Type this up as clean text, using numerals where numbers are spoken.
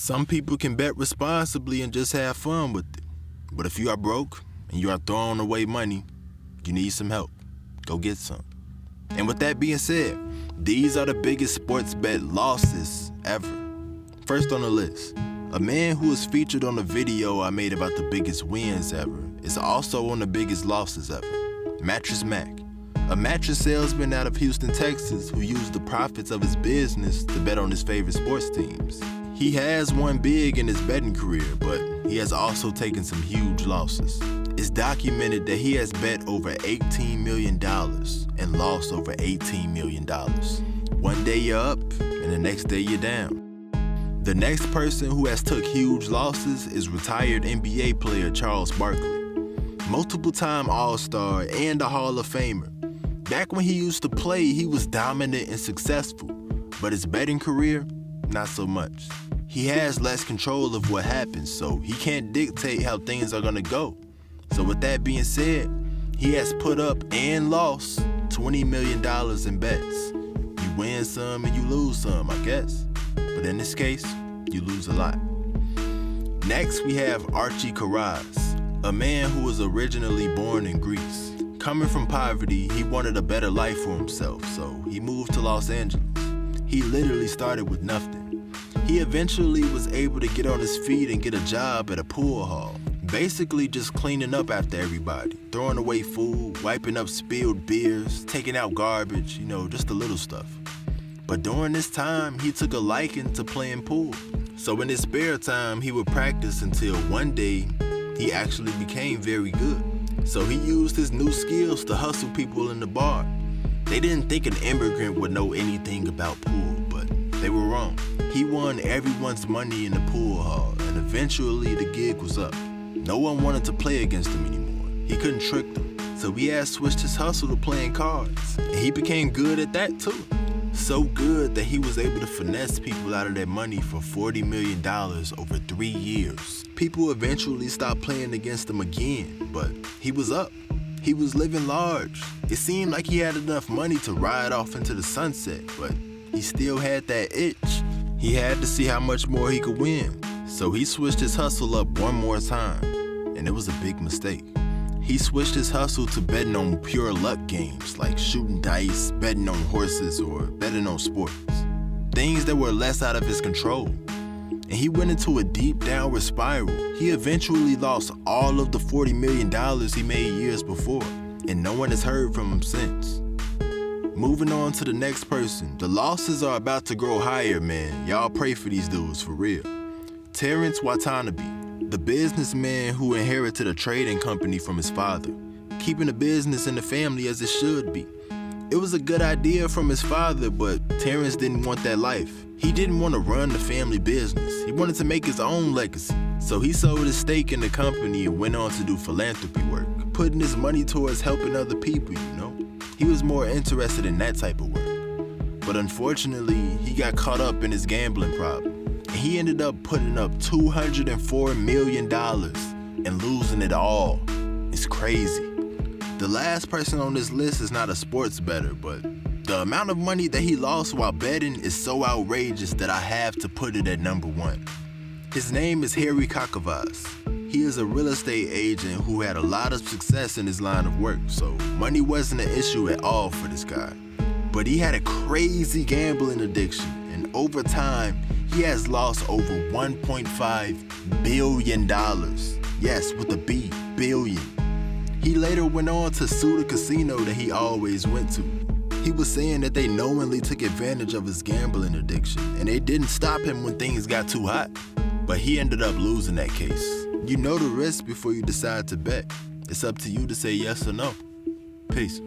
Some people can bet responsibly and just have fun with it. But if you are broke and you are throwing away money, you need some help. Go get some. And with that being said, these are the biggest sports bet losses ever. First on the list, a man who is featured on the video I made about the biggest wins ever is also on the biggest losses ever. Mattress Mac, a mattress salesman out of Houston, Texas, who used the profits of his business to bet on his favorite sports teams. He has won big in his betting career, but he has also taken some huge losses. It's documented that he has bet over $18 million and lost over $18 million. One day you're up, and the next day you're down. The next person who has took huge losses is retired NBA player Charles Barkley, multiple-time All-Star and a Hall of Famer. Back when he used to play, he was dominant and successful, but his betting career, not so much. He has less control of what happens, so he can't dictate how things are gonna go. So with that being said, he has put up and lost $20 million in bets. You win some and you lose some, I guess. But in this case, you lose a lot. Next, we have Archie Karas, a man who was originally born in Greece. Coming from poverty, he wanted a better life for himself, so he moved to Los Angeles. He literally started with nothing. He eventually was able to get on his feet and get a job at a pool hall, basically just cleaning up after everybody, throwing away food, wiping up spilled beers, taking out garbage, just the little stuff. But during this time, he took a liking to playing pool. So in his spare time, he would practice until one day, he actually became very good. So he used his new skills to hustle people in the bar. They didn't think an immigrant would know anything about pool, but they were wrong. He won everyone's money in the pool hall, and eventually the gig was up. No one wanted to play against him anymore. He couldn't trick them, so he had switched his hustle to playing cards, and he became good at that too. So good that he was able to finesse people out of their money for $40 million over 3 years. People eventually stopped playing against him again, but he was up. He was living large. It seemed like he had enough money to ride off into the sunset, but he still had that itch. He had to see how much more he could win. So he switched his hustle up one more time, and it was a big mistake. He switched his hustle to betting on pure luck games like shooting dice, betting on horses, or betting on sports. Things that were less out of his control. And he went into a deep downward spiral. He eventually lost all of the $40 million he made years before, and no one has heard from him since. Moving on to the next person, the losses are about to grow higher, man. Y'all pray for these dudes, for real. Terrence Watanabe, the businessman who inherited a trading company from his father, keeping the business in the family as it should be. It was a good idea from his father, but Terrence didn't want that life. He didn't want to run the family business. He wanted to make his own legacy. So he sold his stake in the company and went on to do philanthropy work, putting his money towards helping other people, He was more interested in that type of work. But unfortunately, he got caught up in his gambling problem. And he ended up putting up $204 million and losing it all. It's crazy. The last person on this list is not a sports bettor, but the amount of money that he lost while betting is so outrageous that I have to put it at number 1. His name is Harry Kakavas. He is a real estate agent who had a lot of success in his line of work, so money wasn't an issue at all for this guy. But he had a crazy gambling addiction, and over time, he has lost over $1.5 billion. Yes, with a B, billion. He later went on to sue the casino that he always went to. He was saying that they knowingly took advantage of his gambling addiction, and they didn't stop him when things got too hot. But he ended up losing that case. You know the risk before you decide to bet. It's up to you to say yes or no. Peace.